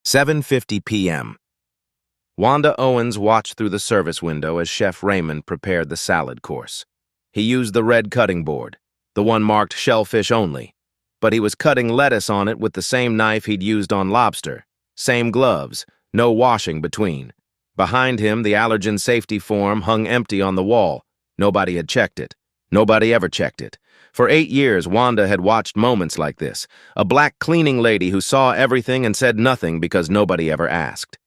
7:50 p.m. Wanda Owens watched through the service window as Chef Raymond prepared the salad course. He used the red cutting board, the one marked shellfish only, but he was cutting lettuce on it with the same knife he'd used on lobster, same gloves, no washing between. Behind him, the allergen safety form hung empty on the wall. Nobody had checked it. Nobody ever checked it. For 8 years, Wanda had watched moments like this, a black cleaning lady who saw everything and said nothing because nobody ever asked.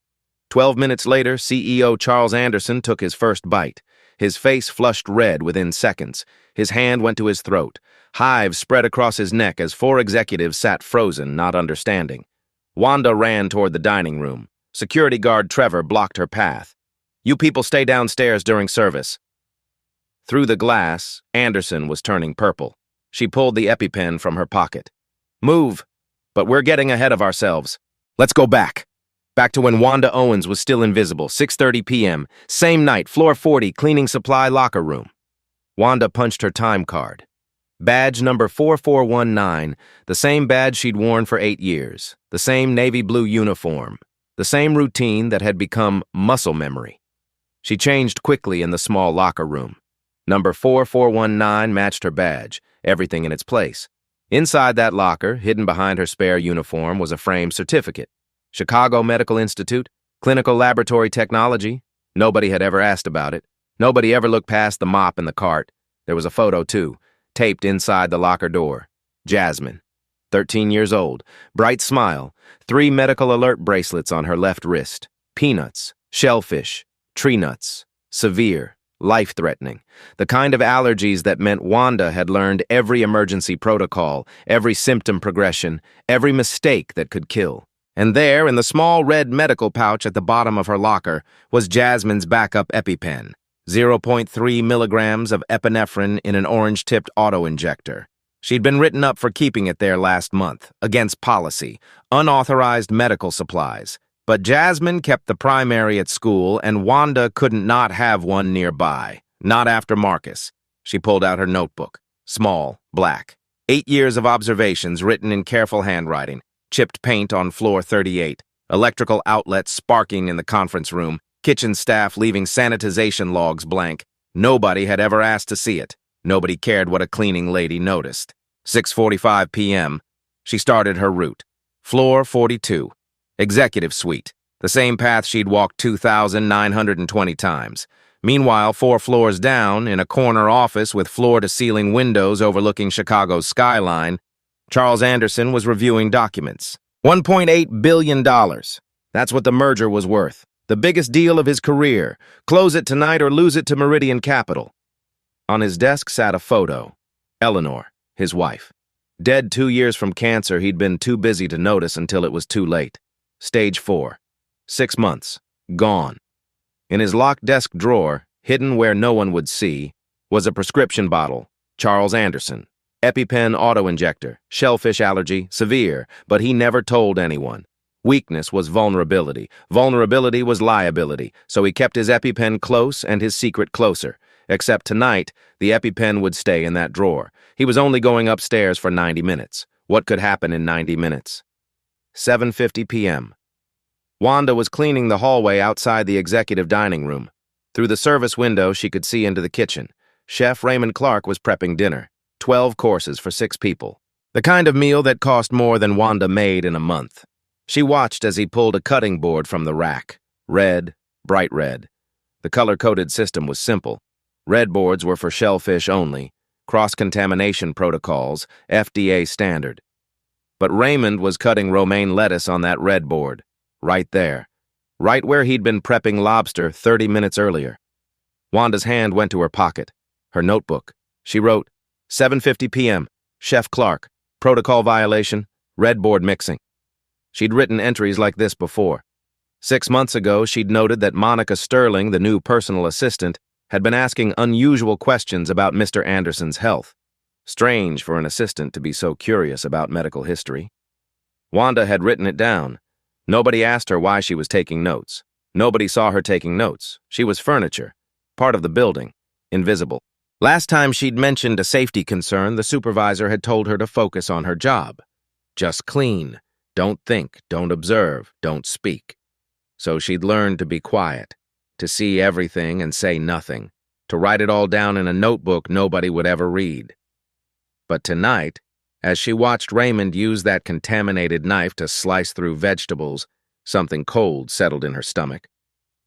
12 minutes later, CEO Charles Anderson took his first bite. His face flushed red within seconds. His hand went to his throat. Hives spread across his neck as 4 executives sat frozen, not understanding. Wanda ran toward the dining room. Security guard Trevor blocked her path. "You people stay downstairs during service." Through the glass, Anderson was turning purple. She pulled the EpiPen from her pocket. "Move, but we're getting ahead of ourselves. Let's go back." Back to when Wanda Owens was still invisible, 6:30 p.m., same night, floor 40, cleaning supply locker room. Wanda punched her time card. Badge number 4419, the same badge she'd worn for 8 years, the same navy blue uniform, the same routine that had become muscle memory. She changed quickly in the small locker room. Number 4419 matched her badge, everything in its place. Inside that locker, hidden behind her spare uniform, was a framed certificate. Chicago Medical Institute, Clinical Laboratory Technology. Nobody had ever asked about it. Nobody ever looked past the mop in the cart. There was a photo, too, taped inside the locker door. Jasmine, 13 years old, bright smile, 3 medical alert bracelets on her left wrist. Peanuts, shellfish, tree nuts, severe, life-threatening. The kind of allergies that meant Wanda had learned every emergency protocol, every symptom progression, every mistake that could kill. And there, in the small red medical pouch at the bottom of her locker, was Jasmine's backup EpiPen, 0.3 milligrams of epinephrine in an orange-tipped auto-injector. She'd been written up for keeping it there last month, against policy, unauthorized medical supplies. But Jasmine kept the primary at school, and Wanda couldn't not have one nearby. Not after Marcus. She pulled out her notebook. Small, black. 8 years of observations written in careful handwriting. Chipped paint on floor 38. Electrical outlets sparking in the conference room. Kitchen staff leaving sanitization logs blank. Nobody had ever asked to see it. Nobody cared what a cleaning lady noticed. 6:45 p.m. She started her route. Floor 42. Executive suite, the same path she'd walked 2,920 times. Meanwhile, 4 floors down, in a corner office with floor-to-ceiling windows overlooking Chicago's skyline, Charles Anderson was reviewing documents. $1.8 billion. That's what the merger was worth. The biggest deal of his career. Close it tonight or lose it to Meridian Capital. On his desk sat a photo. Eleanor, his wife. Dead 2 years from cancer, he'd been too busy to notice until it was too late. Stage 4. 6 months. Gone. In his locked desk drawer, hidden where no one would see, was a prescription bottle. Charles Anderson. EpiPen auto-injector. Shellfish allergy. Severe. But he never told anyone. Weakness was vulnerability. Vulnerability was liability. So he kept his EpiPen close and his secret closer. Except tonight, the EpiPen would stay in that drawer. He was only going upstairs for 90 minutes. What could happen in 90 minutes? 7:50 p.m. Wanda was cleaning the hallway outside the executive dining room. Through the service window, she could see into the kitchen. Chef Raymond Clark was prepping dinner. 12 courses for 6 people. The kind of meal that cost more than Wanda made in a month. She watched as he pulled a cutting board from the rack. Red, bright red. The color-coded system was simple. Red boards were for shellfish only. Cross-contamination protocols, FDA standard. But Raymond was cutting romaine lettuce on that red board. Right there. Right where he'd been prepping lobster 30 minutes earlier. Wanda's hand went to her pocket. Her notebook. She wrote, 7:50 p.m. Chef Clark. Protocol violation. Red board mixing. She'd written entries like this before. 6 months ago, she'd noted that Monica Sterling, the new personal assistant, had been asking unusual questions about Mr. Anderson's health. Strange for an assistant to be so curious about medical history. Wanda had written it down. Nobody asked her why she was taking notes. Nobody saw her taking notes. She was furniture, part of the building, invisible. Last time she'd mentioned a safety concern, the supervisor had told her to focus on her job. Just clean. Don't think, don't observe, don't speak. So she'd learned to be quiet, to see everything and say nothing, to write it all down in a notebook nobody would ever read. But tonight, as she watched Raymond use that contaminated knife to slice through vegetables, something cold settled in her stomach.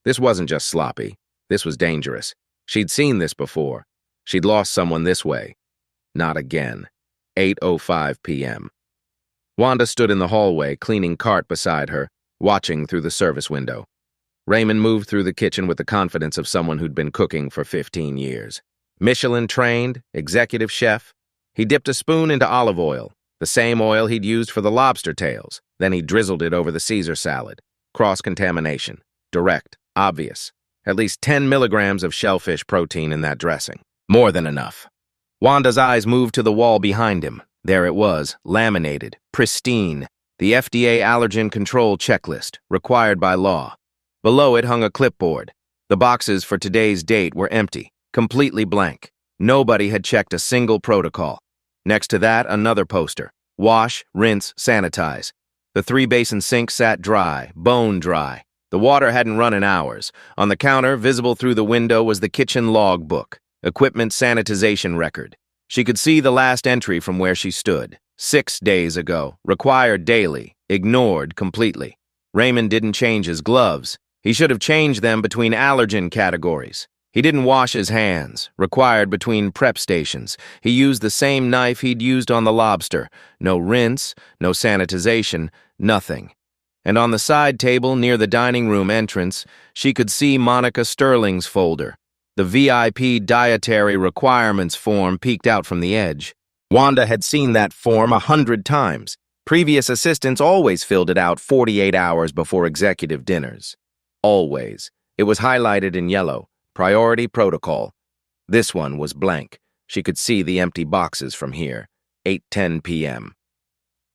This wasn't just sloppy. This was dangerous. She'd seen this before. She'd lost someone this way. Not again. 8:05 p.m. Wanda stood in the hallway, cleaning cart beside her, watching through the service window. Raymond moved through the kitchen with the confidence of someone who'd been cooking for 15 years. Michelin-trained, executive chef. He dipped a spoon into olive oil, the same oil he'd used for the lobster tails. Then he drizzled it over the Caesar salad. Cross-contamination. Direct. Obvious. At least 10 milligrams of shellfish protein in that dressing. More than enough. Wanda's eyes moved to the wall behind him. There it was, laminated, pristine. The FDA allergen control checklist, required by law. Below it hung a clipboard. The boxes for today's date were empty, completely blank. Nobody had checked a single protocol. Next to that, another poster. Wash, rinse, sanitize. The 3-basin sink sat dry, bone dry. The water hadn't run in hours. On the counter, visible through the window, was the kitchen log book, equipment sanitization record. She could see the last entry from where she stood. 6 days ago, required daily, ignored completely. Raymond didn't change his gloves. He should have changed them between allergen categories. He didn't wash his hands, required between prep stations. He used the same knife he'd used on the lobster. No rinse, no sanitization, nothing. And on the side table near the dining room entrance, she could see Monica Sterling's folder. The VIP dietary requirements form peeked out from the edge. Wanda had seen that form 100 times. Previous assistants always filled it out 48 hours before executive dinners. Always. It was highlighted in yellow. Priority protocol. This one was blank. She could see the empty boxes from here. 8:10 p.m.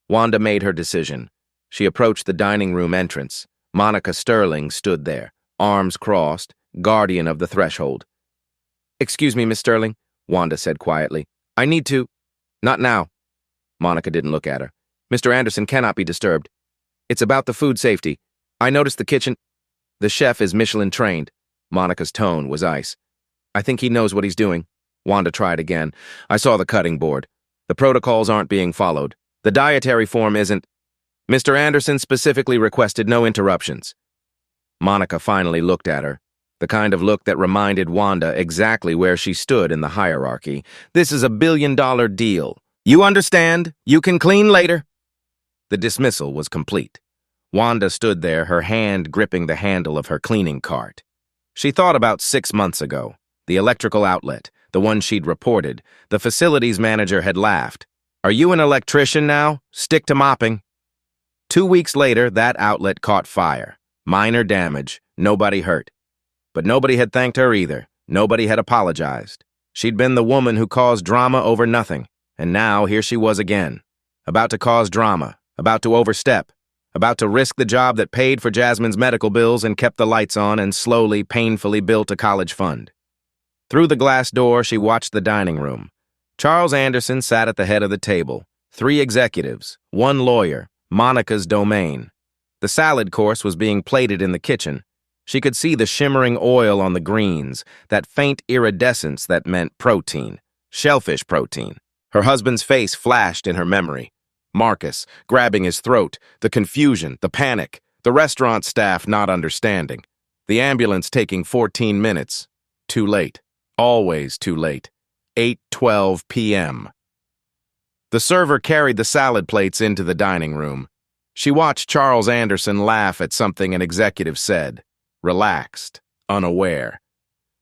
Wanda made her decision. She approached the dining room entrance. Monica Sterling stood there, arms crossed, guardian of the threshold. "Excuse me, Miss Sterling," Wanda said quietly. "I need to—" "Not now." Monica didn't look at her. "Mr. Anderson cannot be disturbed. It's about the food safety. I noticed the kitchen—" "The chef is Michelin-trained." Monica's tone was ice. "I think he knows what he's doing." Wanda tried again. "I saw the cutting board. The protocols aren't being followed. The dietary form isn't—" "Mr. Anderson specifically requested no interruptions." Monica finally looked at her, the kind of look that reminded Wanda exactly where she stood in the hierarchy. "This is a billion-dollar deal. You understand? You can clean later." The dismissal was complete. Wanda stood there, her hand gripping the handle of her cleaning cart. She thought about 6 months ago. The electrical outlet, the one she'd reported. The facilities manager had laughed. "Are you an electrician now? Stick to mopping." 2 weeks later, that outlet caught fire. Minor damage, nobody hurt. But nobody had thanked her either. Nobody had apologized. She'd been the woman who caused drama over nothing. And now here she was again. About to cause drama, about to overstep, about to risk the job that paid for Jasmine's medical bills and kept the lights on and slowly, painfully built a college fund. Through the glass door, she watched the dining room. Charles Anderson sat at the head of the table. 3 executives, 1 lawyer, Monica's domain. The salad course was being plated in the kitchen. She could see the shimmering oil on the greens, that faint iridescence that meant protein, shellfish protein. Her husband's face flashed in her memory. Marcus, grabbing his throat, the confusion, the panic, the restaurant staff not understanding. The ambulance taking 14 minutes. Too late. Always too late. 8:12 p.m. The server carried the salad plates into the dining room. She watched Charles Anderson laugh at something an executive said. Relaxed, unaware.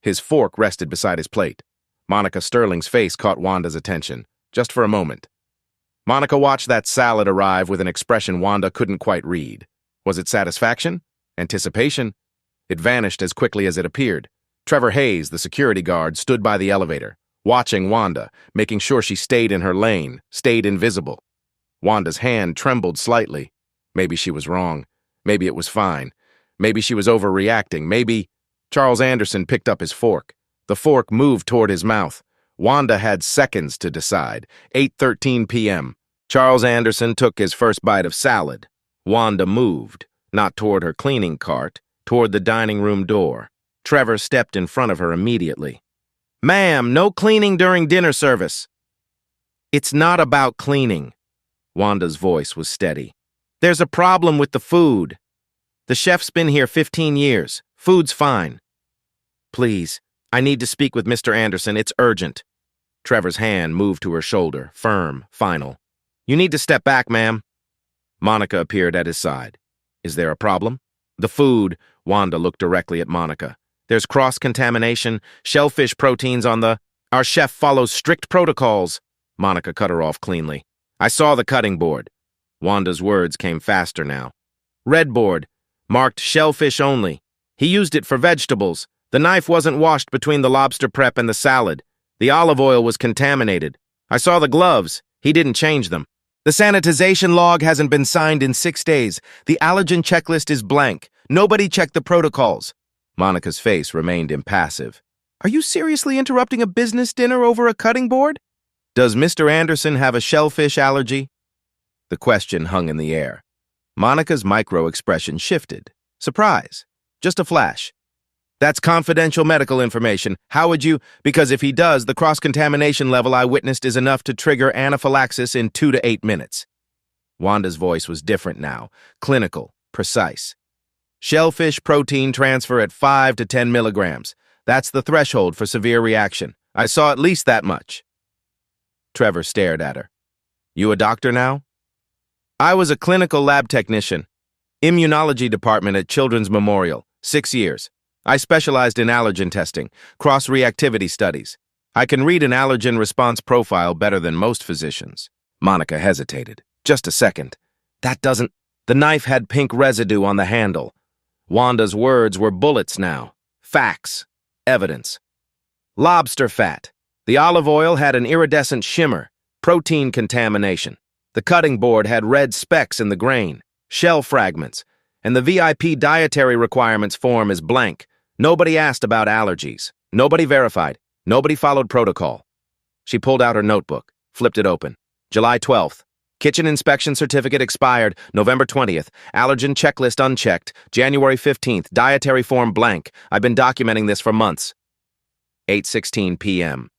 His fork rested beside his plate. Monica Sterling's face caught Wanda's attention, just for a moment. Monica watched that salad arrive with an expression Wanda couldn't quite read. Was it satisfaction? Anticipation? It vanished as quickly as it appeared. Trevor Hayes, the security guard, stood by the elevator, watching Wanda, making sure she stayed in her lane, stayed invisible. Wanda's hand trembled slightly. Maybe she was wrong. Maybe it was fine. Maybe she was overreacting. Maybe... Charles Anderson picked up his fork. The fork moved toward his mouth. Wanda had seconds to decide. 8:13 p.m. Charles Anderson took his first bite of salad. Wanda moved, not toward her cleaning cart, toward the dining room door. Trevor stepped in front of her immediately. "Ma'am, no cleaning during dinner service." "It's not about cleaning." Wanda's voice was steady. "There's a problem with the food. The chef's been here 15 years. Food's fine." "Please, I need to speak with Mr. Anderson. It's urgent." Trevor's hand moved to her shoulder, firm, final. "You need to step back, ma'am." Monica appeared at his side. "Is there a problem?" "The food." Wanda looked directly at Monica. "There's cross-contamination, shellfish proteins on the... Our chef follows strict protocols." Monica cut her off cleanly. "I saw the cutting board." Wanda's words came faster now. "Red board, marked shellfish only. He used it for vegetables. The knife wasn't washed between the lobster prep and the salad. The olive oil was contaminated. I saw the gloves. He didn't change them. The sanitization log hasn't been signed in 6 days. The allergen checklist is blank. Nobody checked the protocols." Monica's face remained impassive. "Are you seriously interrupting a business dinner over a cutting board? Does Mr. Anderson have a shellfish allergy?" The question hung in the air. Monica's micro-expression shifted. Surprise. Just a flash. "That's confidential medical information. How would you... Because if he does, the cross-contamination level I witnessed is enough to trigger anaphylaxis in 2 to 8 minutes. Wanda's voice was different now, clinical, precise. "Shellfish protein transfer at 5 to 10 milligrams. That's the threshold for severe reaction. I saw at least that much." Trevor stared at her. "You a doctor now?" "I was a clinical lab technician. Immunology department at Children's Memorial, 6 years. I specialized in allergen testing, cross-reactivity studies. I can read an allergen response profile better than most physicians." Monica hesitated. "Just a second. That doesn't..." The knife had pink residue on the handle. Wanda's words were bullets now. Facts. Evidence. "Lobster fat. The olive oil had an iridescent shimmer. Protein contamination. The cutting board had red specks in the grain. Shell fragments. And the VIP dietary requirements form is blank. Nobody asked about allergies. Nobody verified. Nobody followed protocol." She pulled out her notebook, flipped it open. July 12th. Kitchen inspection certificate expired. November 20th. Allergen checklist unchecked. January 15th. Dietary form blank. I've been documenting this for months. 8:16 p.m.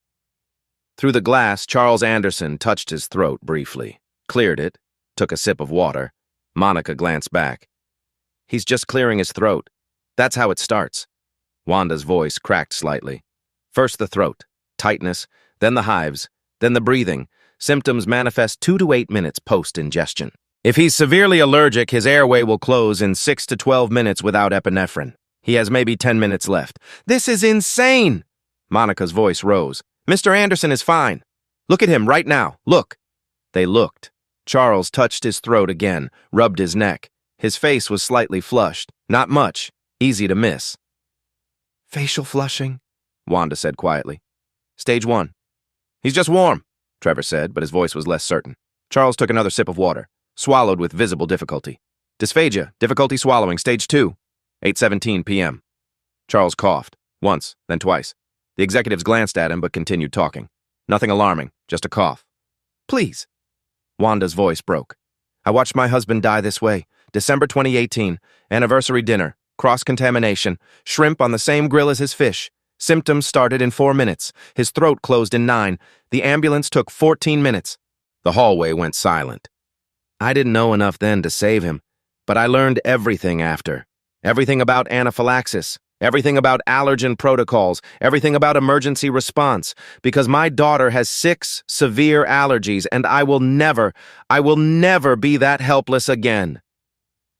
Through the glass, Charles Anderson touched his throat briefly, cleared it, took a sip of water. Monica glanced back. "He's just clearing his throat. That's how it starts." Wanda's voice cracked slightly. "First the throat, tightness, then the hives, then the breathing. Symptoms manifest 2 to 8 minutes post-ingestion. If he's severely allergic, his airway will close in 6 to 12 minutes without epinephrine. He has maybe 10 minutes left." "This is insane!" Monica's voice rose. "Mr. Anderson is fine. Look at him right now. Look." They looked. Charles touched his throat again, rubbed his neck. His face was slightly flushed. Not much. Easy to miss. "Facial flushing," Wanda said quietly. "Stage 1. "He's just warm," Trevor said, but his voice was less certain. Charles took another sip of water, swallowed with visible difficulty. "Dysphagia, difficulty swallowing, stage 2. 8:17 p.m. Charles coughed, once, then twice. The executives glanced at him but continued talking. Nothing alarming, just a cough. "Please." Wanda's voice broke. "I watched my husband die this way. December 2018, anniversary dinner, cross-contamination, shrimp on the same grill as his fish. Symptoms started in 4 minutes. His throat closed in 9. The ambulance took 14 minutes. The hallway went silent. I didn't know enough then to save him, but I learned everything after. Everything about anaphylaxis, everything about allergen protocols, everything about emergency response, because my daughter has 6 severe allergies, and I will never be that helpless again."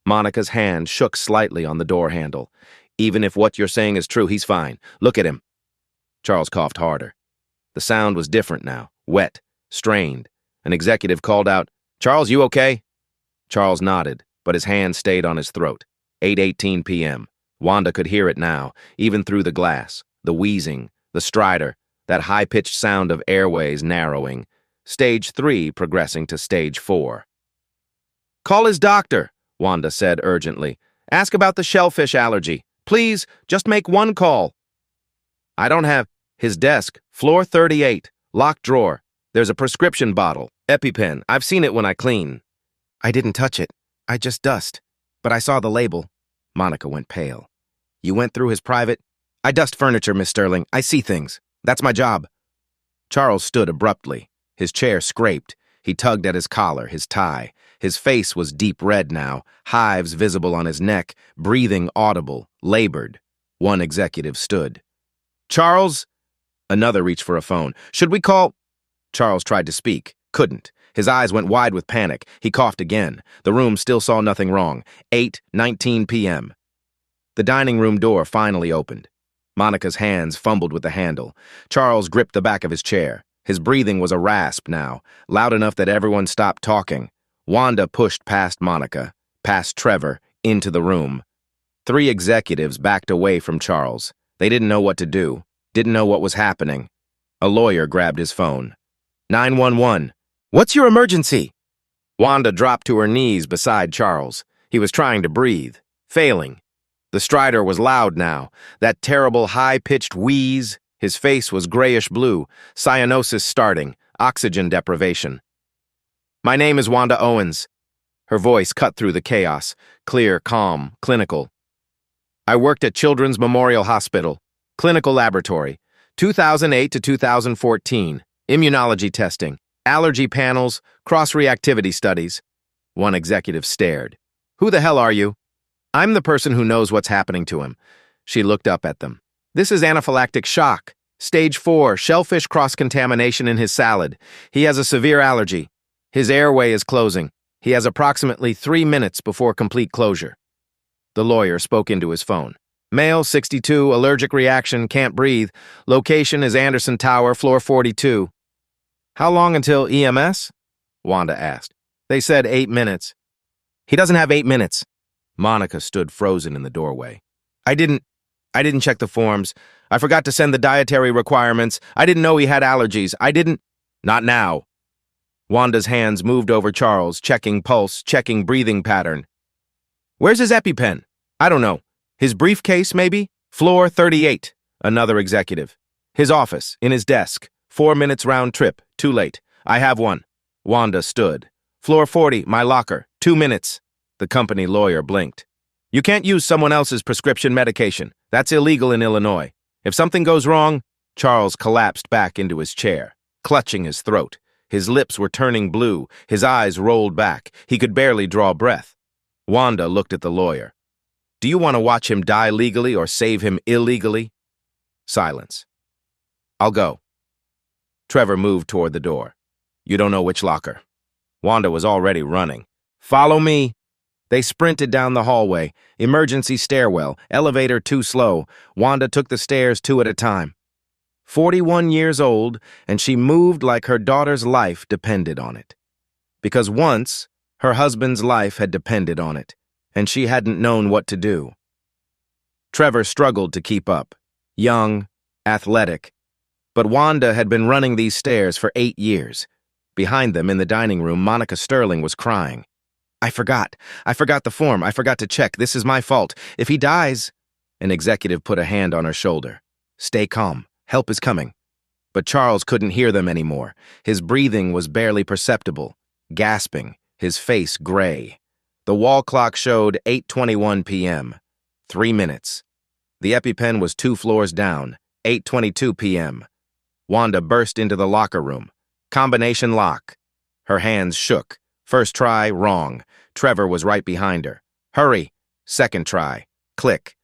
Monica's hand shook slightly on the door handle. "Even if what you're saying is true, he's fine. Look at him." Charles coughed harder. The sound was different now, wet, strained. An executive called out, "Charles, you okay?" Charles nodded, but his hand stayed on his throat. 8:18 p.m. Wanda could hear it now, even through the glass. The wheezing, the stridor, that high-pitched sound of airways narrowing. Stage 3 progressing to stage 4. "Call his doctor," Wanda said urgently. "Ask about the shellfish allergy. Please, just make one call." "I don't have..." "His desk, floor 38, locked drawer. There's a prescription bottle, EpiPen. I've seen it when I clean." "I didn't touch it," I just dust. But I saw the label. Monica went pale. You went through his private? I dust furniture, Miss Sterling. I see things. That's my job. Charles stood abruptly. His chair scraped. He tugged at his collar, his tie. His face was deep red now, hives visible on his neck, breathing audible, labored. One executive stood. Charles? Another reached for a phone. Should we call? Charles tried to speak. Couldn't. His eyes went wide with panic. He coughed again. The room still saw nothing wrong. 8:19 p.m. The dining room door finally opened. Monica's hands fumbled with the handle. Charles gripped the back of his chair. His breathing was a rasp now, loud enough that everyone stopped talking. Wanda pushed past Monica, past Trevor, into the room. 3 executives backed away from Charles. They didn't know what to do, didn't know what was happening. A lawyer grabbed his phone. 911. What's your emergency? Wanda dropped to her knees beside Charles. He was trying to breathe, failing. The stridor was loud now, that terrible high-pitched wheeze. His face was grayish-blue, cyanosis starting, oxygen deprivation. My name is Wanda Owens. Her voice cut through the chaos, clear, calm, clinical. I worked at Children's Memorial Hospital, clinical laboratory, 2008 to 2014, immunology testing, allergy panels, cross-reactivity studies. One executive stared. Who the hell are you? I'm the person who knows what's happening to him. She looked up at them. This is anaphylactic shock. Stage 4, shellfish cross-contamination in his salad. He has a severe allergy. His airway is closing. He has approximately 3 minutes before complete closure. The lawyer spoke into his phone. Male, 62, allergic reaction, can't breathe. Location is Anderson Tower, floor 42. How long until EMS? Wanda asked. They said 8 minutes. He doesn't have 8 minutes. Monica stood frozen in the doorway. I didn't check the forms. I forgot to send the dietary requirements. I didn't know he had allergies. Not now. Wanda's hands moved over Charles, checking pulse, checking breathing pattern. Where's his EpiPen? I don't know. His briefcase, maybe? Floor 38. Another executive. His office, in his desk. 4 minutes round trip. Too late. I have one. Wanda stood. Floor 40, my locker. 2 minutes. The company lawyer blinked. You can't use someone else's prescription medication. That's illegal in Illinois. If something goes wrong, Charles collapsed back into his chair, clutching his throat. His lips were turning blue. His eyes rolled back. He could barely draw breath. Wanda looked at the lawyer. Do you want to watch him die legally or save him illegally? Silence. I'll go. Trevor moved toward the door. You don't know which locker. Wanda was already running. Follow me. They sprinted down the hallway. Emergency stairwell. Elevator too slow. Wanda took the stairs 2 at a time. 41 years old, and she moved like her daughter's life depended on it. Because once, her husband's life had depended on it, and she hadn't known what to do. Trevor struggled to keep up. Young, athletic. But Wanda had been running these stairs for 8 years. Behind them, in the dining room, Monica Sterling was crying. I forgot the form. I forgot to check. This is my fault. If he dies... An executive put a hand on her shoulder. Stay calm. Help is coming. But Charles couldn't hear them anymore. His breathing was barely perceptible, gasping, his face gray. The wall clock showed 8:21 p.m. 3 minutes. The EpiPen was 2 floors down, 8:22 p.m. Wanda burst into the locker room. Combination lock. Her hands shook. First try, wrong. Trevor was right behind her. Hurry. Second try. Click.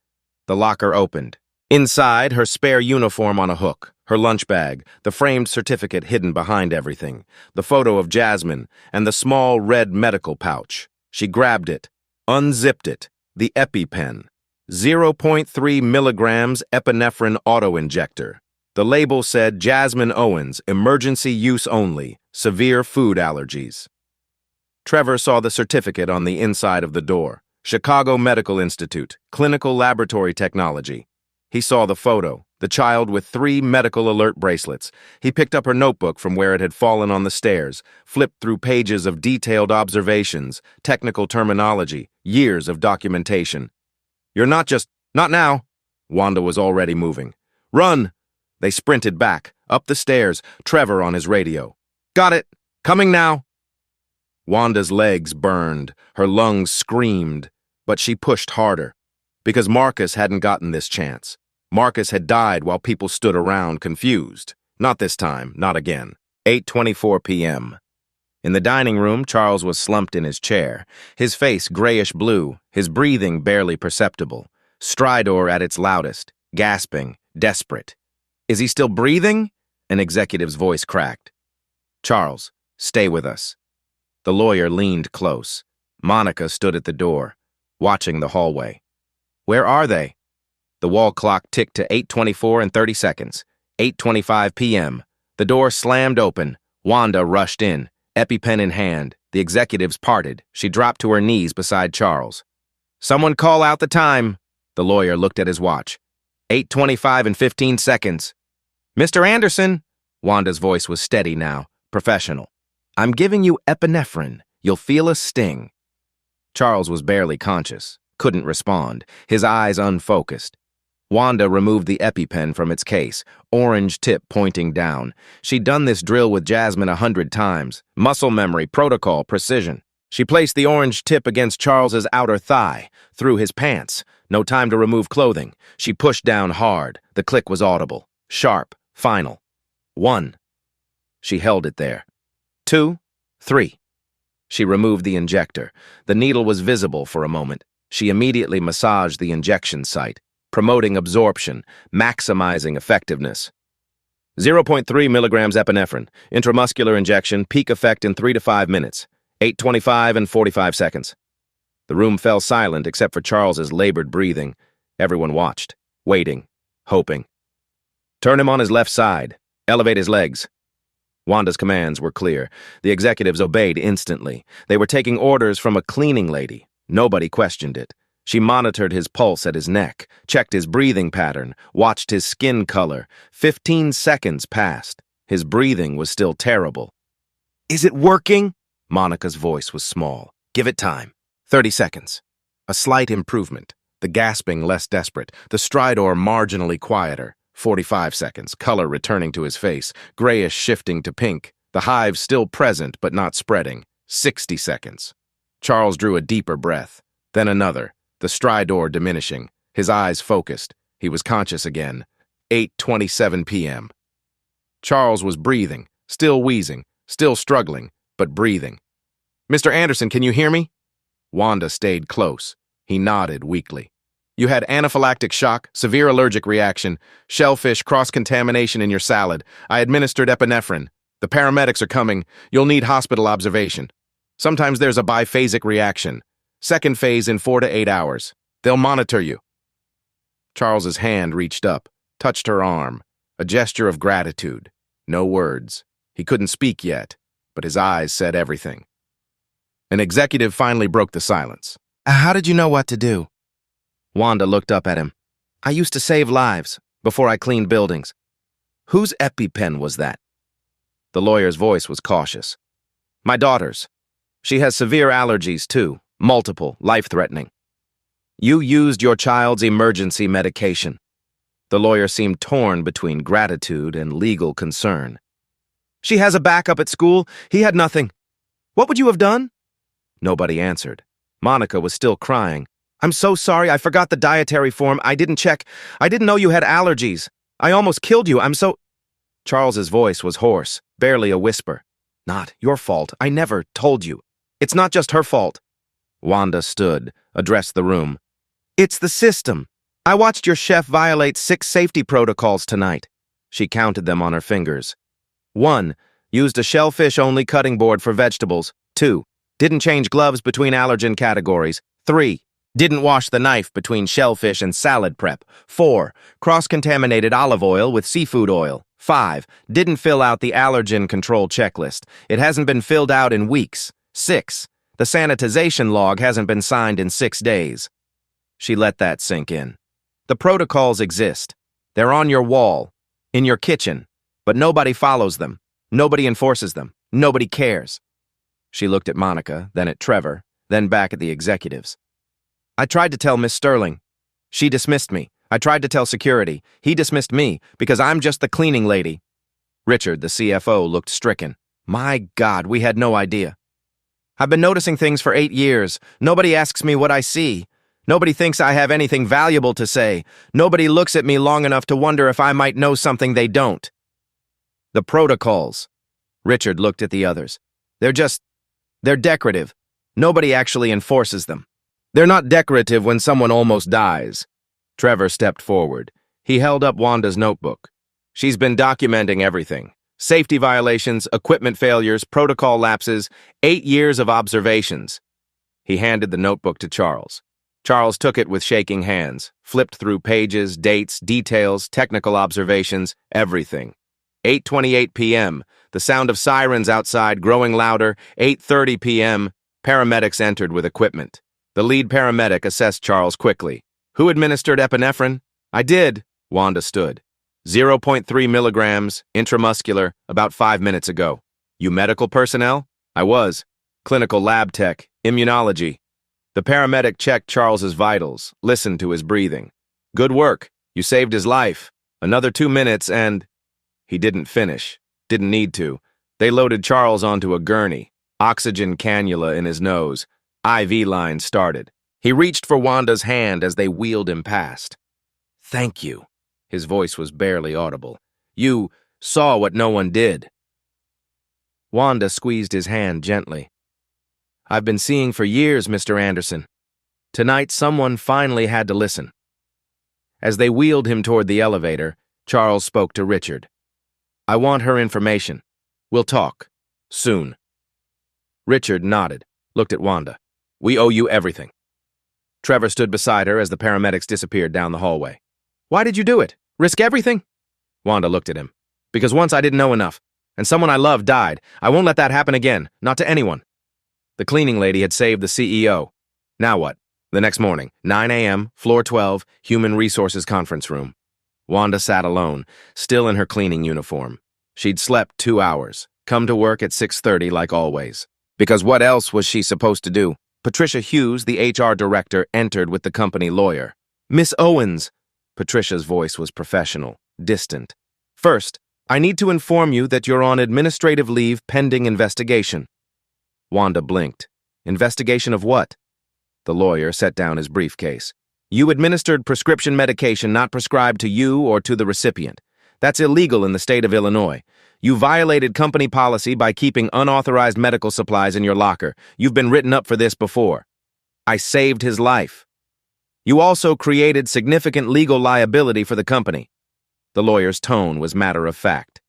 The locker opened. Inside, her spare uniform on a hook, her lunch bag, the framed certificate hidden behind everything, the photo of Jasmine, and the small red medical pouch. She grabbed it, unzipped it, the EpiPen. 0.3 milligrams epinephrine auto-injector. The label said Jasmine Owens, emergency use only, severe food allergies. Trevor saw the certificate on the inside of the door. Chicago Medical Institute, clinical laboratory technology. He saw the photo, the child with 3 medical alert bracelets. He picked up her notebook from where it had fallen on the stairs, flipped through pages of detailed observations, technical terminology, years of documentation. You're not now. Wanda was already moving. Run! They sprinted back, up the stairs, Trevor on his radio. Got it! Coming now! Wanda's legs burned, her lungs screamed, but she pushed harder. Because Marcus hadn't gotten this chance. Marcus had died while people stood around confused. Not this time, not again. 8:24 p.m. In the dining room, Charles was slumped in his chair, his face grayish-blue, his breathing barely perceptible. Stridor at its loudest, gasping, desperate. "Is he still breathing?" An executive's voice cracked. "Charles, stay with us." The lawyer leaned close. Monica stood at the door, watching the hallway. "Where are they?" The wall clock ticked to 8:24 and 30 seconds. 8:25 p.m. The door slammed open. Wanda rushed in, EpiPen in hand. The executives parted. She dropped to her knees beside Charles. "Someone call out the time." The lawyer looked at his watch. 8:25 and 15 seconds. "Mr. Anderson," Wanda's voice was steady now, professional. "I'm giving you epinephrine. You'll feel a sting." Charles was barely conscious, couldn't respond, his eyes unfocused. Wanda removed the EpiPen from its case, orange tip pointing down. She'd done this drill with Jasmine 100 times. Muscle memory, protocol, precision. She placed the orange tip against Charles's outer thigh, through his pants. No time to remove clothing. She pushed down hard. The click was audible, sharp, final. 1. She held it there. 2, 3. She removed the injector. The needle was visible for a moment. She immediately massaged the injection site, promoting absorption, maximizing effectiveness. 0.3 milligrams epinephrine, intramuscular injection, peak effect in 3 to 5 minutes, 8:25 and 45 seconds. The room fell silent except for Charles's labored breathing. Everyone watched, waiting, hoping. "Turn him on his left side. Elevate his legs." Wanda's commands were clear. The executives obeyed instantly. They were taking orders from a cleaning lady. Nobody questioned it. She monitored his pulse at his neck, checked his breathing pattern, watched his skin color. 15 seconds passed. His breathing was still terrible. "Is it working?" Monica's voice was small. "Give it time. 30 seconds. A slight improvement. The gasping less desperate. The stridor marginally quieter. 45 seconds. Color returning to his face. Grayish shifting to pink. The hives still present but not spreading. 60 seconds. Charles drew a deeper breath. Then another. The stridor diminishing. His eyes focused. He was conscious again. 8:27 p.m. Charles was breathing. Still wheezing. Still struggling. But breathing. "Mr. Anderson, can you hear me?" Wanda stayed close. He nodded weakly. "You had anaphylactic shock, severe allergic reaction, shellfish cross-contamination in your salad. I administered epinephrine. The paramedics are coming. You'll need hospital observation. Sometimes there's a biphasic reaction. Second phase in 4 to 8 hours. They'll monitor you." Charles's hand reached up, touched her arm. A gesture of gratitude. No words. He couldn't speak yet, but his eyes said everything. An executive finally broke the silence. "How did you know what to do?" Wanda looked up at him. "I used to save lives before I cleaned buildings." "Whose EpiPen was that?" The lawyer's voice was cautious. "My daughter's. She has severe allergies, too. Multiple, life-threatening." "You used your child's emergency medication." The lawyer seemed torn between gratitude and legal concern. "She has a backup at school. He had nothing. What would you have done?" Nobody answered. Monica was still crying. "I'm so sorry. I forgot the dietary form. I didn't check. I didn't know you had allergies. I almost killed you. I'm so—" Charles's voice was hoarse, barely a whisper. "Not your fault. I never told you. It's not just her fault." Wanda stood, addressed the room. "It's the system. I watched your chef violate 6 safety protocols tonight." She counted them on her fingers. 1. Used a shellfish-only cutting board for vegetables. 2. Didn't change gloves between allergen categories. 3. Didn't wash the knife between shellfish and salad prep. 4. Cross-contaminated olive oil with seafood oil. 5. Didn't fill out the allergen control checklist. It hasn't been filled out in weeks. 6. The sanitization log hasn't been signed in 6 days. She let that sink in. The protocols exist. They're on your wall, in your kitchen, but nobody follows them. Nobody enforces them. Nobody cares. She looked at Monica, then at Trevor, then back at the executives. "I tried to tell Miss Sterling. She dismissed me. I tried to tell security. He dismissed me because I'm just the cleaning lady." Richard, the CFO, looked stricken. "My God, we had no idea." I've been noticing things for 8 years. Nobody asks me what I see. Nobody thinks I have anything valuable to say. Nobody looks at me long enough to wonder if I might know something they don't. The protocols. Richard looked at the others. They're decorative. Nobody actually enforces them. They're not decorative when someone almost dies. Trevor stepped forward. He held up Wanda's notebook. She's been documenting everything. Safety violations, equipment failures, protocol lapses, 8 years of observations. He handed the notebook to Charles. Charles took it with shaking hands, flipped through pages, dates, details, technical observations, everything. 8:28 p.m., the sound of sirens outside growing louder. 8:30 p.m., paramedics entered with equipment. The lead paramedic assessed Charles quickly. Who administered epinephrine? I did. Wanda stood. 0.3 milligrams, intramuscular, about 5 minutes ago. You medical personnel? I was. Clinical lab tech, immunology. The paramedic checked Charles's vitals, listened to his breathing. Good work. You saved his life. Another 2 minutes and... He didn't finish. Didn't need to. They loaded Charles onto a gurney. Oxygen cannula in his nose. IV line started. He reached for Wanda's hand as they wheeled him past. Thank you. His voice was barely audible. You saw what no one did. Wanda squeezed his hand gently. I've been seeing for years, Mr. Anderson. Tonight, someone finally had to listen. As they wheeled him toward the elevator, Charles spoke to Richard. I want her information. We'll talk. Soon. Richard nodded, looked at Wanda. We owe you everything. Trevor stood beside her as the paramedics disappeared down the hallway. Why did you do it? Risk everything? Wanda looked at him. Because once I didn't know enough, and someone I loved died. I won't let that happen again, not to anyone. The cleaning lady had saved the CEO. Now what? The next morning, 9 a.m., floor 12, Human Resources Conference Room. Wanda sat alone, still in her cleaning uniform. She'd slept 2 hours, come to work at 6:30 like always. Because what else was she supposed to do? Patricia Hughes, the HR director, entered with the company lawyer. Miss Owens. Patricia's voice was professional, distant. First, I need to inform you that you're on administrative leave pending investigation. Wanda blinked. Investigation of what? The lawyer set down his briefcase. You administered prescription medication not prescribed to you or to the recipient. That's illegal in the state of Illinois. You violated company policy by keeping unauthorized medical supplies in your locker. You've been written up for this before. I saved his life. You also created significant legal liability for the company. The lawyer's tone was matter-of-fact.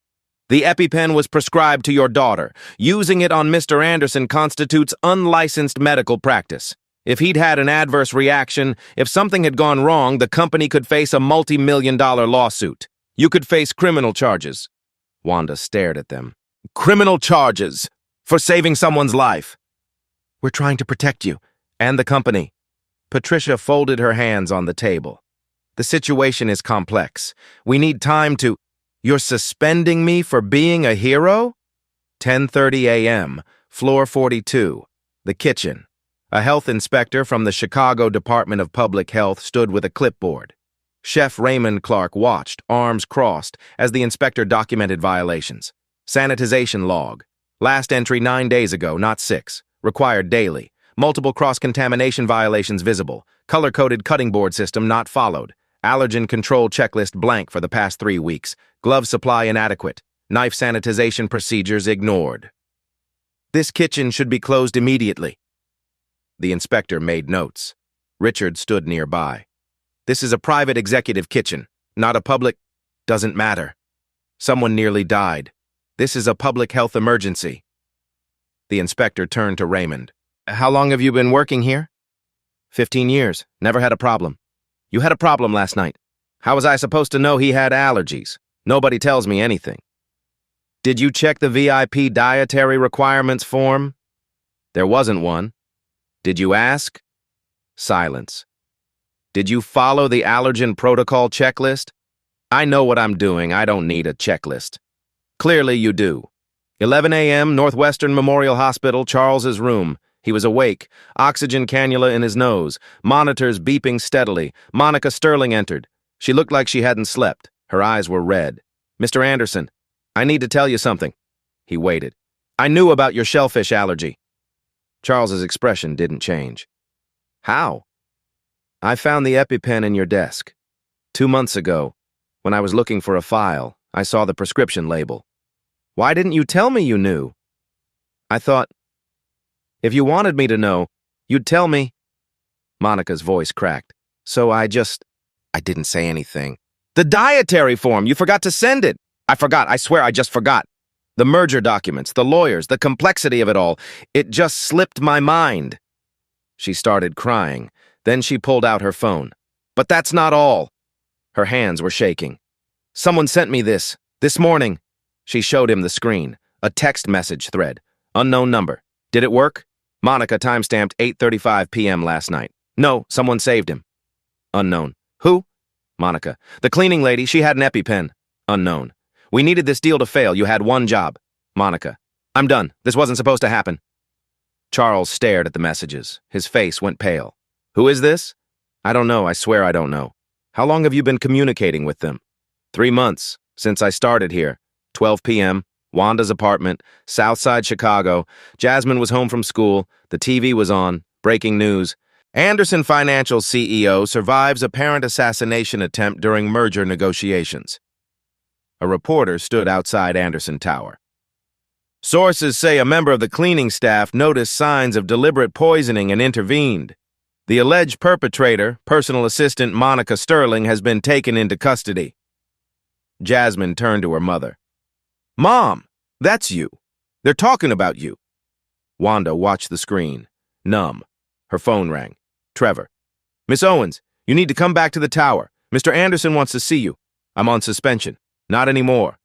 The EpiPen was prescribed to your daughter. Using it on Mr. Anderson constitutes unlicensed medical practice. If he'd had an adverse reaction, if something had gone wrong, the company could face a multi-million-dollar lawsuit. You could face criminal charges. Wanda stared at them. Criminal charges for saving someone's life. We're trying to protect you and the company. Patricia folded her hands on the table. The situation is complex. We need time to... You're suspending me for being a hero? 10:30 a.m., floor 42, the kitchen. A health inspector from the Chicago Department of Public Health stood with a clipboard. Chef Raymond Clark watched, arms crossed, as the inspector documented violations. Sanitization log. Last entry 9 days ago, not 6. Required daily. Multiple cross-contamination violations visible. Color-coded cutting board system not followed. Allergen control checklist blank for the past 3 weeks. Glove supply inadequate. Knife sanitization procedures ignored. This kitchen should be closed immediately. The inspector made notes. Richard stood nearby. This is a private executive kitchen, not a public... Doesn't matter. Someone nearly died. This is a public health emergency. The inspector turned to Raymond. How long have you been working here? 15 years. Never had a problem. You had a problem last night. How was I supposed to know he had allergies? Nobody tells me anything. Did you check the VIP dietary requirements form? There wasn't one. Did you ask? Silence. Did you follow the allergen protocol checklist? I know what I'm doing. I don't need a checklist. Clearly you do. 11 a.m., Northwestern Memorial Hospital, Charles's room. He was awake, oxygen cannula in his nose, monitors beeping steadily. Monica Sterling entered. She looked like she hadn't slept. Her eyes were red. Mr. Anderson, I need to tell you something. He waited. I knew about your shellfish allergy. Charles's expression didn't change. How? I found the EpiPen in your desk. 2 months ago, when I was looking for a file, I saw the prescription label. Why didn't you tell me you knew? I thought, if you wanted me to know, you'd tell me. Monica's voice cracked. So I didn't say anything. The dietary form, you forgot to send it. I forgot, I swear I just forgot. The merger documents, the lawyers, the complexity of it all. It just slipped my mind. She started crying. Then she pulled out her phone. But that's not all. Her hands were shaking. Someone sent me this morning. She showed him the screen. A text message thread. Unknown number. Did it work? Monica timestamped 8:35 p.m. last night. No, someone saved him. Unknown. Who? Monica. The cleaning lady, she had an EpiPen. Unknown. We needed this deal to fail. You had one job. Monica. I'm done. This wasn't supposed to happen. Charles stared at the messages. His face went pale. Who is this? I don't know. I swear I don't know. How long have you been communicating with them? 3 months, since I started here. 12 p.m., Wanda's apartment, Southside Chicago. Jasmine was home from school. The TV was on. Breaking news. Anderson Financial CEO survives apparent assassination attempt during merger negotiations. A reporter stood outside Anderson Tower. Sources say a member of the cleaning staff noticed signs of deliberate poisoning and intervened. The alleged perpetrator, personal assistant Monica Sterling, has been taken into custody. Jasmine turned to her mother. Mom, that's you. They're talking about you. Wanda watched the screen, numb. Her phone rang. Trevor. Miss Owens, you need to come back to the tower. Mr. Anderson wants to see you. I'm on suspension. Not anymore.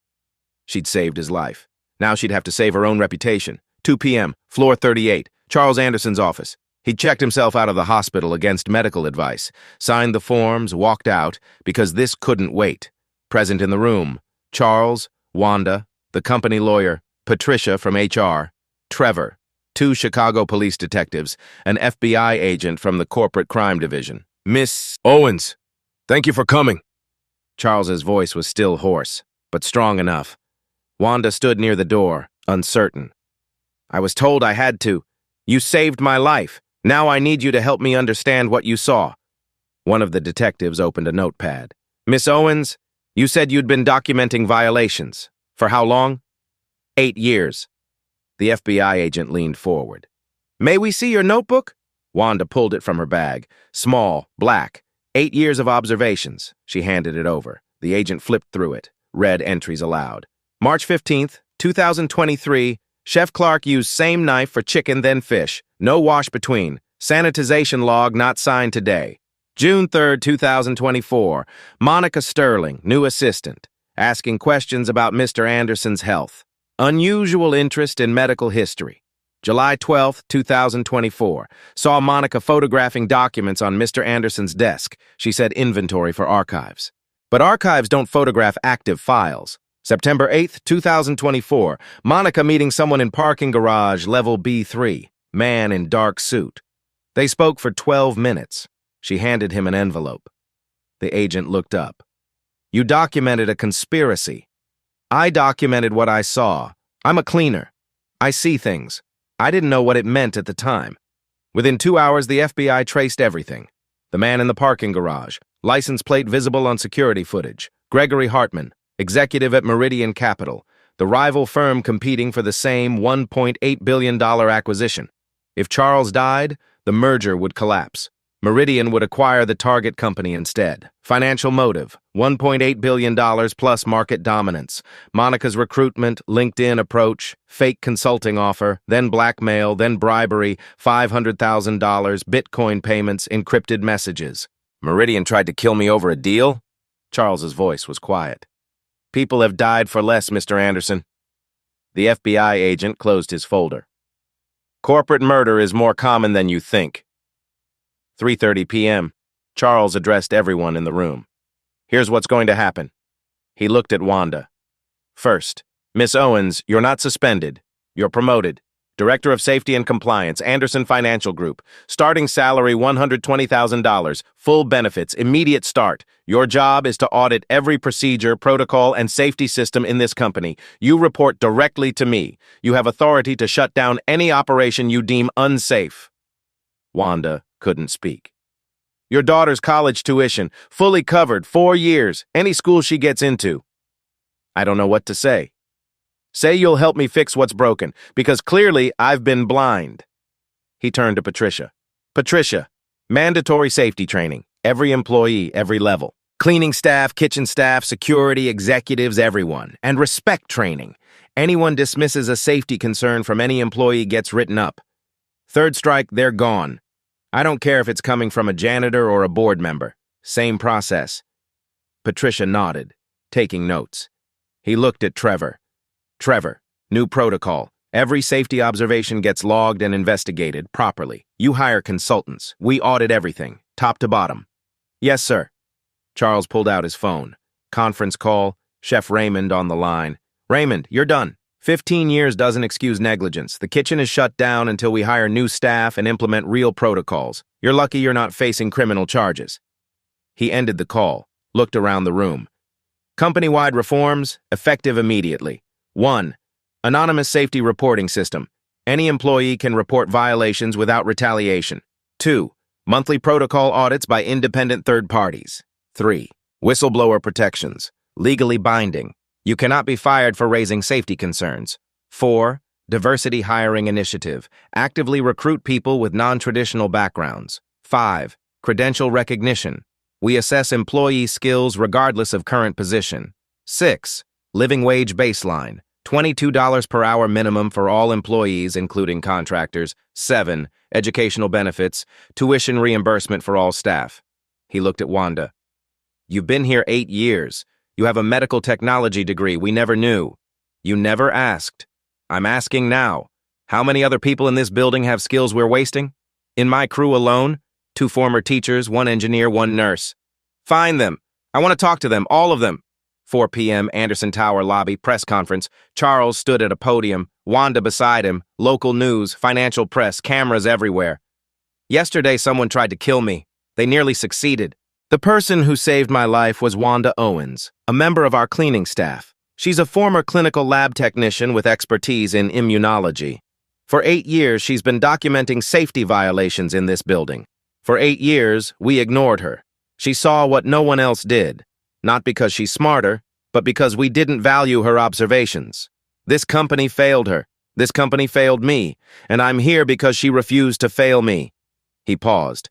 She'd saved his life. Now she'd have to save her own reputation. 2 p.m., floor 38, Charles Anderson's office. He'd checked himself out of the hospital against medical advice, signed the forms, walked out, because this couldn't wait. Present in the room, Charles, Wanda, the company lawyer, Patricia from HR, Trevor, 2 Chicago police detectives, an FBI agent from the corporate crime division. Miss Owens, thank you for coming. Charles's voice was still hoarse, but strong enough. Wanda stood near the door, uncertain. I was told I had to. You saved my life. Now I need you to help me understand what you saw. One of the detectives opened a notepad. Miss Owens, you said you'd been documenting violations. For how long? 8 years. The FBI agent leaned forward. May we see your notebook? Wanda pulled it from her bag. Small, black. 8 years of observations. She handed it over. The agent flipped through it. Read entries aloud. March 15th, 2023. Chef Clark used same knife for chicken then fish. No wash between. Sanitization log not signed today. June 3rd, 2024. Monica Sterling, new assistant. Asking questions about Mr. Anderson's health. Unusual interest in medical history. July 12th, 2024. Saw Monica photographing documents on Mr. Anderson's desk. She said inventory for archives. But archives don't photograph active files. September 8th, 2024. Monica meeting someone in parking garage, level B3. Man in dark suit. They spoke for 12 minutes. She handed him an envelope. The agent looked up. You documented a conspiracy. I documented what I saw. I'm a cleaner. I see things. I didn't know what it meant at the time. Within 2 hours, the FBI traced everything. The man in the parking garage, license plate visible on security footage. Gregory Hartman, executive at Meridian Capital, the rival firm competing for the same $1.8 billion acquisition. If Charles died, the merger would collapse. Meridian would acquire the target company instead. Financial motive, $1.8 billion plus market dominance. Monica's recruitment, LinkedIn approach, fake consulting offer, then blackmail, then bribery, $500,000, Bitcoin payments, encrypted messages. Meridian tried to kill me over a deal? Charles's voice was quiet. People have died for less, Mr. Anderson. The FBI agent closed his folder. Corporate murder is more common than you think. 3:30 p.m. Charles addressed everyone in the room. Here's what's going to happen. He looked at Wanda. First, Miss Owens, you're not suspended. You're promoted. Director of Safety and Compliance, Anderson Financial Group. Starting salary $120,000. Full benefits, immediate start. Your job is to audit every procedure, protocol, and safety system in this company. You report directly to me. You have authority to shut down any operation you deem unsafe. Wanda couldn't speak. Your daughter's college tuition, fully covered, 4 years, any school she gets into. I don't know what to say. Say you'll help me fix what's broken, because clearly I've been blind. He turned to Patricia. Patricia, mandatory safety training. Every employee, every level. Cleaning staff, kitchen staff, security, executives, everyone. And respect training. Anyone dismisses a safety concern from any employee gets written up. Third strike, they're gone. I don't care if it's coming from a janitor or a board member. Same process. Patricia nodded, taking notes. He looked at Trevor. Trevor, new protocol. Every safety observation gets logged and investigated properly. You hire consultants. We audit everything, top to bottom. Yes, sir. Charles pulled out his phone. Conference call, Chef Raymond on the line. Raymond, you're done. 15 years doesn't excuse negligence. The kitchen is shut down until we hire new staff and implement real protocols. You're lucky you're not facing criminal charges. He ended the call, looked around the room. Company-wide reforms, effective immediately. 1. Anonymous safety reporting system. Any employee can report violations without retaliation. 2. Monthly protocol audits by independent third parties. 3. Whistleblower protections. Legally binding. You cannot be fired for raising safety concerns. 4. Diversity hiring initiative. Actively recruit people with non-traditional backgrounds. 5. Credential recognition. We assess employee skills regardless of current position. 6. Living wage baseline. $22 per hour minimum for all employees, including contractors. 7. Educational benefits. Tuition reimbursement for all staff. He looked at Wanda. You've been here 8 years. You have a medical technology degree we never knew. You never asked. I'm asking now. How many other people in this building have skills we're wasting? In my crew alone, 2 former teachers, 1 engineer, 1 nurse. Find them. I want to talk to them, all of them. 4 p.m., Anderson Tower lobby, press conference. Charles stood at a podium, Wanda beside him, local news, financial press, cameras everywhere. Yesterday, someone tried to kill me. They nearly succeeded. The person who saved my life was Wanda Owens, a member of our cleaning staff. She's a former clinical lab technician with expertise in immunology. For 8 years, she's been documenting safety violations in this building. For 8 years, we ignored her. She saw what no one else did. Not because she's smarter, but because we didn't value her observations. This company failed her. This company failed me. And I'm here because she refused to fail me. He paused.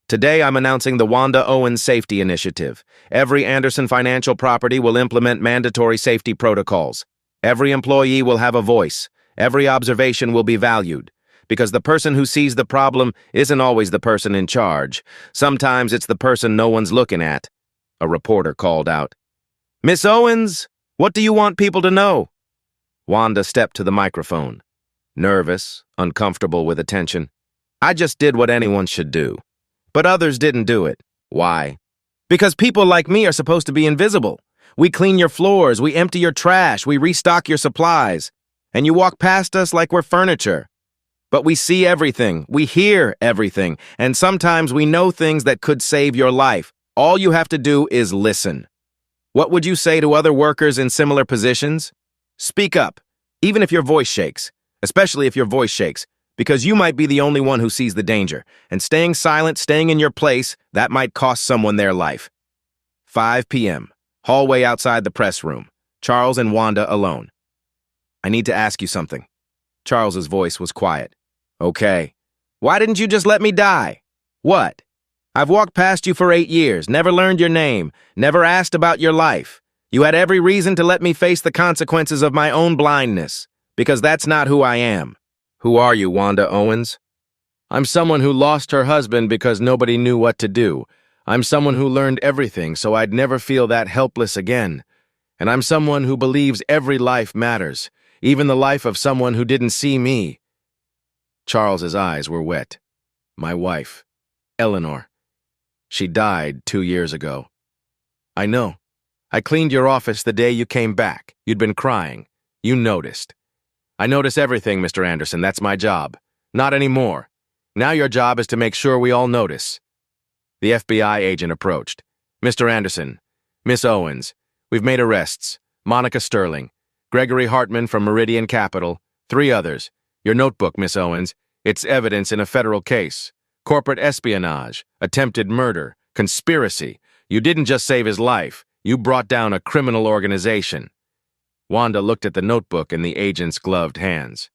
Today, I'm announcing the Wanda Owens Safety Initiative. Every Anderson Financial property will implement mandatory safety protocols. Every employee will have a voice. Every observation will be valued. Because the person who sees the problem isn't always the person in charge. Sometimes it's the person no one's looking at. A reporter called out. Miss Owens, what do you want people to know? Wanda stepped to the microphone. Nervous, uncomfortable with attention. I just did what anyone should do. But others didn't do it. Why? Because people like me are supposed to be invisible. We clean your floors, we empty your trash, we restock your supplies. And you walk past us like we're furniture. But we see everything, we hear everything, and sometimes we know things that could save your life. All you have to do is listen. What would you say to other workers in similar positions? Speak up, even if your voice shakes, especially if your voice shakes, because you might be the only one who sees the danger, and staying silent, staying in your place, that might cost someone their life. 5 p.m., hallway outside the press room, Charles and Wanda alone. I need to ask you something. Charles's voice was quiet. Okay. Why didn't you just let me die? What? I've walked past you for 8 years, never learned your name, never asked about your life. You had every reason to let me face the consequences of my own blindness, because that's not who I am. Who are you, Wanda Owens? I'm someone who lost her husband because nobody knew what to do. I'm someone who learned everything so I'd never feel that helpless again. And I'm someone who believes every life matters, even the life of someone who didn't see me. Charles's eyes were wet. My wife, Eleanor. She died 2 years ago. I know. I cleaned your office the day you came back. You'd been crying. You noticed. I notice everything, Mr. Anderson. That's my job. Not anymore. Now your job is to make sure we all notice. The FBI agent approached. Mr. Anderson, Miss Owens, we've made arrests. Monica Sterling, Gregory Hartman from Meridian Capital, 3 others. Your notebook, Miss Owens. It's evidence in a federal case. Corporate espionage, attempted murder, conspiracy. You didn't just save his life. You brought down a criminal organization. Wanda looked at the notebook in the agent's gloved hands.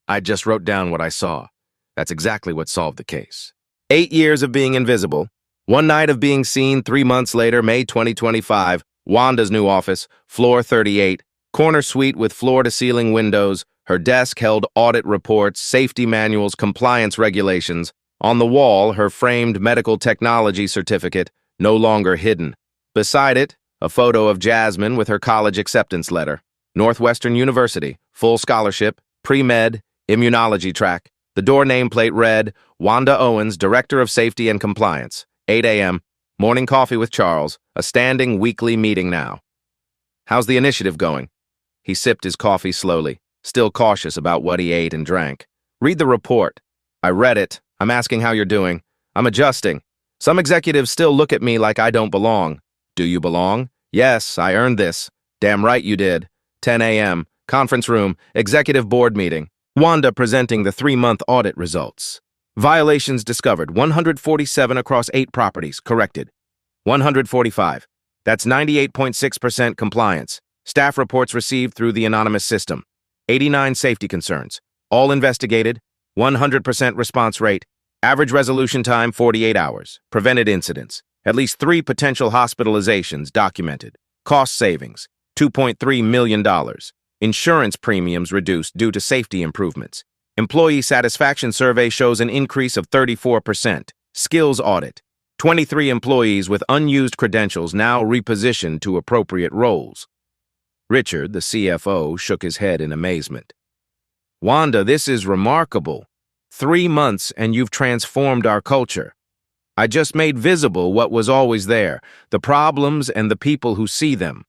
I just wrote down what I saw. That's exactly what solved the case. 8 years of being invisible. One night of being seen 3 months later, May 2025. Wanda's new office, floor 38. Corner suite with floor-to-ceiling windows. Her desk held audit reports, safety manuals, compliance regulations. On the wall, her framed medical technology certificate, no longer hidden. Beside it, a photo of Jasmine with her college acceptance letter. Northwestern University, full scholarship, pre-med, immunology track. The door nameplate read, Wanda Owens, Director of Safety and Compliance. 8 a.m., morning coffee with Charles, a standing weekly meeting now. How's the initiative going? He sipped his coffee slowly, still cautious about what he ate and drank. Read the report. I read it. I'm asking how you're doing. I'm adjusting. Some executives still look at me like I don't belong. Do you belong? Yes, I earned this. Damn right you did. 10 a.m., conference room, executive board meeting. Wanda presenting the 3-month audit results. Violations discovered, 147 across 8 properties, corrected. 145. That's 98.6% compliance. Staff reports received through the anonymous system. 89 safety concerns. All investigated. 100% response rate. Average resolution time, 48 hours. Prevented incidents. At least 3 potential hospitalizations documented. Cost savings, $2.3 million. Insurance premiums reduced due to safety improvements. Employee satisfaction survey shows an increase of 34%. Skills audit. 23 employees with unused credentials now repositioned to appropriate roles. Richard, the CFO, shook his head in amazement. Wanda, this is remarkable. 3 months and you've transformed our culture. I just made visible what was always there, the problems and the people who see them.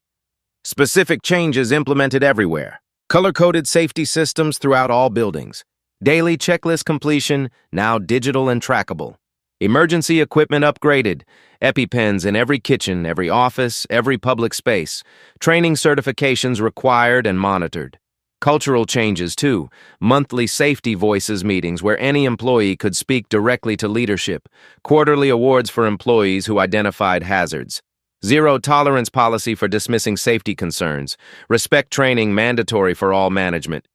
Specific changes implemented everywhere. Color-coded safety systems throughout all buildings. Daily checklist completion, now digital and trackable. Emergency equipment upgraded. EpiPens in every kitchen, every office, every public space. Training certifications required and monitored. Cultural changes, too. Monthly safety voices meetings where any employee could speak directly to leadership. Quarterly awards for employees who identified hazards. Zero tolerance policy for dismissing safety concerns. Respect training mandatory for all management.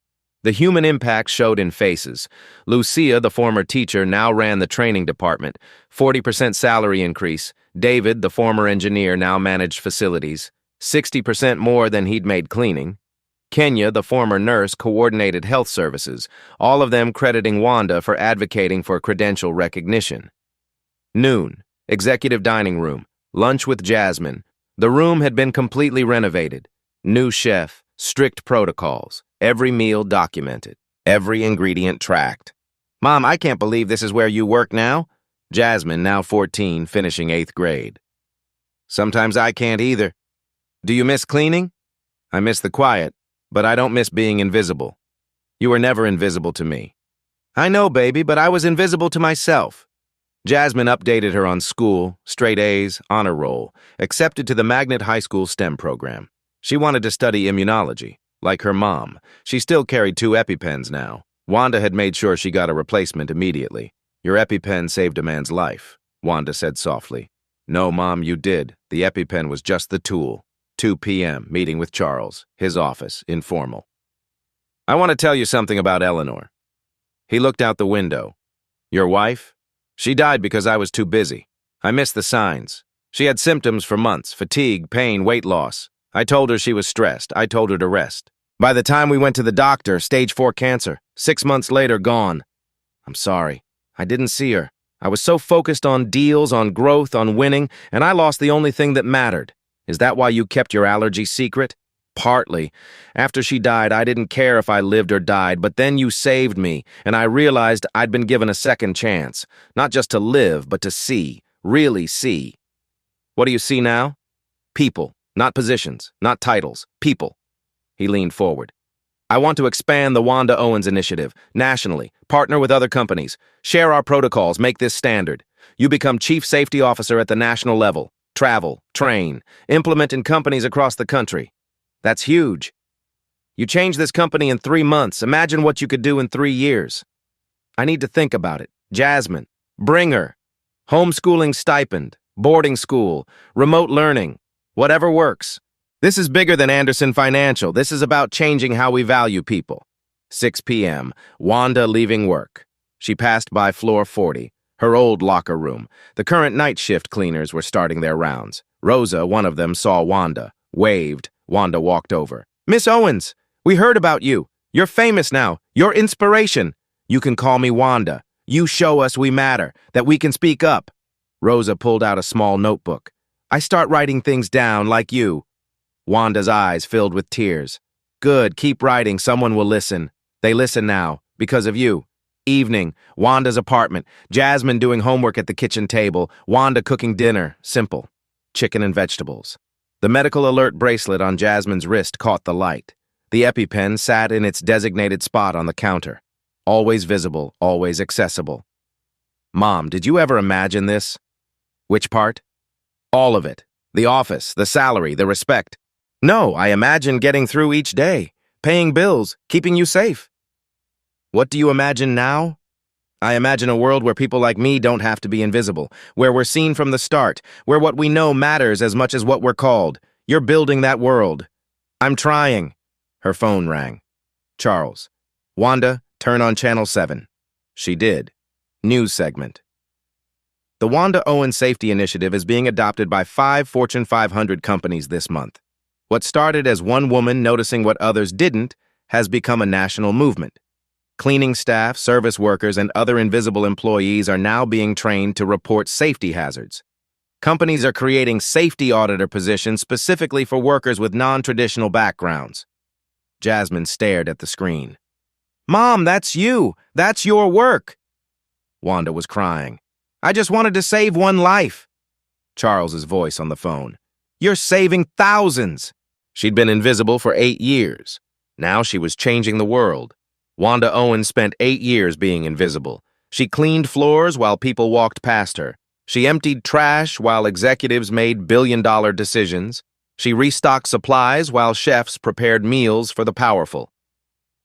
The human impact showed in faces. Lucia, the former teacher, now ran the training department. 40% salary increase. David, the former engineer, now managed facilities. 60% more than he'd made cleaning. Kenya, the former nurse, coordinated health services, all of them crediting Wanda for advocating for credential recognition. Noon, executive dining room, lunch with Jasmine. The room had been completely renovated. New chef, strict protocols, every meal documented, every ingredient tracked. Mom, I can't believe this is where you work now. Jasmine, now 14, finishing 8th grade. Sometimes I can't either. Do you miss cleaning? I miss the quiet. But I don't miss being invisible. You were never invisible to me. I know, baby, but I was invisible to myself. Jasmine updated her on school, straight A's, honor roll, accepted to the Magnet High School STEM program. She wanted to study immunology. Like her mom, she still carried 2 EpiPens now. Wanda had made sure she got a replacement immediately. Your EpiPen saved a man's life, Wanda said softly. No, Mom, you did. The EpiPen was just the tool. 2 p.m., meeting with Charles, his office, informal. I want to tell you something about Eleanor. He looked out the window. Your wife? She died because I was too busy. I missed the signs. She had symptoms for months, fatigue, pain, weight loss. I told her she was stressed. I told her to rest. By the time we went to the doctor, stage 4 cancer. 6 months later, gone. I'm sorry. I didn't see her. I was so focused on deals, on growth, on winning, and I lost the only thing that mattered. Is that why you kept your allergy secret? Partly. After she died, I didn't care if I lived or died, but then you saved me, and I realized I'd been given a second chance. Not just to live, but to see. Really see. What do you see now? People. Not positions. Not titles. People. He leaned forward. I want to expand the Wanda Owens initiative nationally, partner with other companies, share our protocols, make this standard. You become chief safety officer at the national level, travel, train, implement in companies across the country. That's huge. You change this company in 3 months. Imagine what you could do in 3 years. I need to think about it. Jasmine, bring her. Homeschooling stipend, boarding school, remote learning, whatever works. This is bigger than Anderson Financial. This is about changing how we value people. 6 p.m., Wanda leaving work. She passed by floor 40, her old locker room. The current night shift cleaners were starting their rounds. Rosa, one of them, saw Wanda, waved. Wanda walked over. Miss Owens, we heard about you. You're famous now. You're inspiration. You can call me Wanda. You show us we matter, that we can speak up. Rosa pulled out a small notebook. I start writing things down like you. Wanda's eyes filled with tears. Good, keep writing, someone will listen. They listen now, because of you. Evening, Wanda's apartment, Jasmine doing homework at the kitchen table, Wanda cooking dinner, simple, chicken and vegetables. The medical alert bracelet on Jasmine's wrist caught the light. The EpiPen sat in its designated spot on the counter. Always visible, always accessible. Mom, did you ever imagine this? Which part? All of it. The office, the salary, the respect. No, I imagine getting through each day, paying bills, keeping you safe. What do you imagine now? I imagine a world where people like me don't have to be invisible, where we're seen from the start, where what we know matters as much as what we're called. You're building that world. I'm trying. Her phone rang. Charles. Wanda, turn on Channel 7. She did. News segment. The Wanda Owens Safety Initiative is being adopted by 5 Fortune 500 companies this month. What started as one woman noticing what others didn't has become a national movement. Cleaning staff, service workers, and other invisible employees are now being trained to report safety hazards. Companies are creating safety auditor positions specifically for workers with non-traditional backgrounds. Jasmine stared at the screen. Mom, that's you. That's your work. Wanda was crying. I just wanted to save one life. Charles's voice on the phone. You're saving thousands. She'd been invisible for 8 years. Now she was changing the world. Wanda Owens spent 8 years being invisible. She cleaned floors while people walked past her. She emptied trash while executives made billion-dollar decisions. She restocked supplies while chefs prepared meals for the powerful.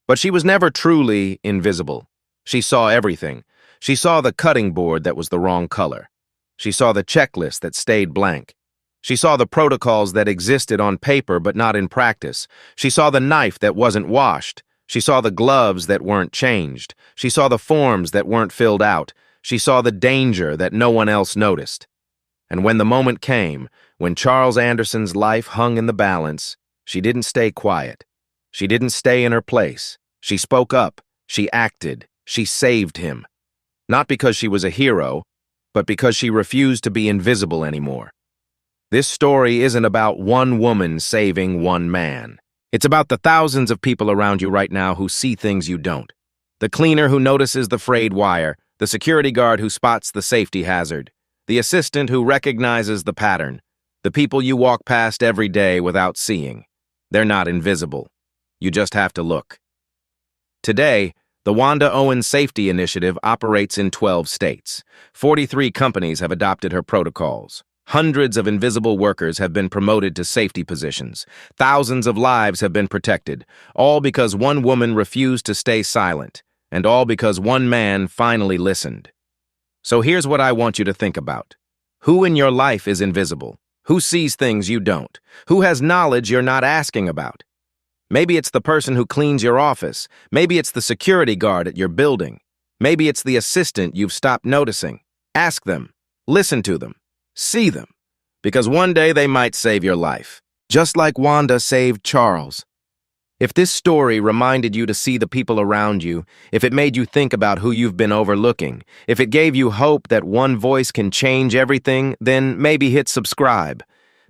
But she was never truly invisible. She saw everything. She saw the cutting board that was the wrong color. She saw the checklist that stayed blank. She saw the protocols that existed on paper but not in practice. She saw the knife that wasn't washed. She saw the gloves that weren't changed. She saw the forms that weren't filled out. She saw the danger that no one else noticed. And when the moment came, when Charles Anderson's life hung in the balance, she didn't stay quiet. She didn't stay in her place. She spoke up. She acted. She saved him. Not because she was a hero, but because she refused to be invisible anymore. This story isn't about one woman saving one man. It's about the thousands of people around you right now who see things you don't. The cleaner who notices the frayed wire, the security guard who spots the safety hazard, the assistant who recognizes the pattern, the people you walk past every day without seeing. They're not invisible. You just have to look. Today, the Wanda Owens Safety Initiative operates in 12 states. 43 companies have adopted her protocols. Hundreds of invisible workers have been promoted to safety positions. Thousands of lives have been protected, all because one woman refused to stay silent, and all because one man finally listened. So here's what I want you to think about. Who in your life is invisible? Who sees things you don't? Who has knowledge you're not asking about? Maybe it's the person who cleans your office. Maybe it's the security guard at your building. Maybe it's the assistant you've stopped noticing. Ask them. Listen to them. See them. Because one day they might save your life. Just like Wanda saved Charles. If this story reminded you to see the people around you, if it made you think about who you've been overlooking, if it gave you hope that one voice can change everything, then maybe hit subscribe.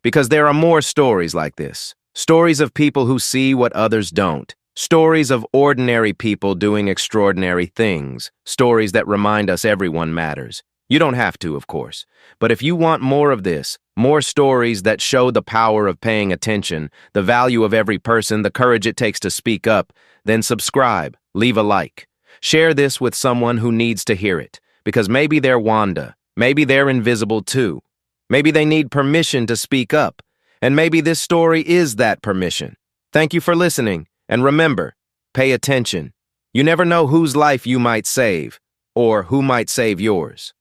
Because there are more stories like this. Stories of people who see what others don't. Stories of ordinary people doing extraordinary things. Stories that remind us everyone matters. You don't have to, of course. But if you want more of this, more stories that show the power of paying attention, the value of every person, the courage it takes to speak up, then subscribe, leave a like. Share this with someone who needs to hear it, because maybe they're Wanda, maybe they're invisible too. Maybe they need permission to speak up, and maybe this story is that permission. Thank you for listening, and remember, pay attention. You never know whose life you might save, or who might save yours.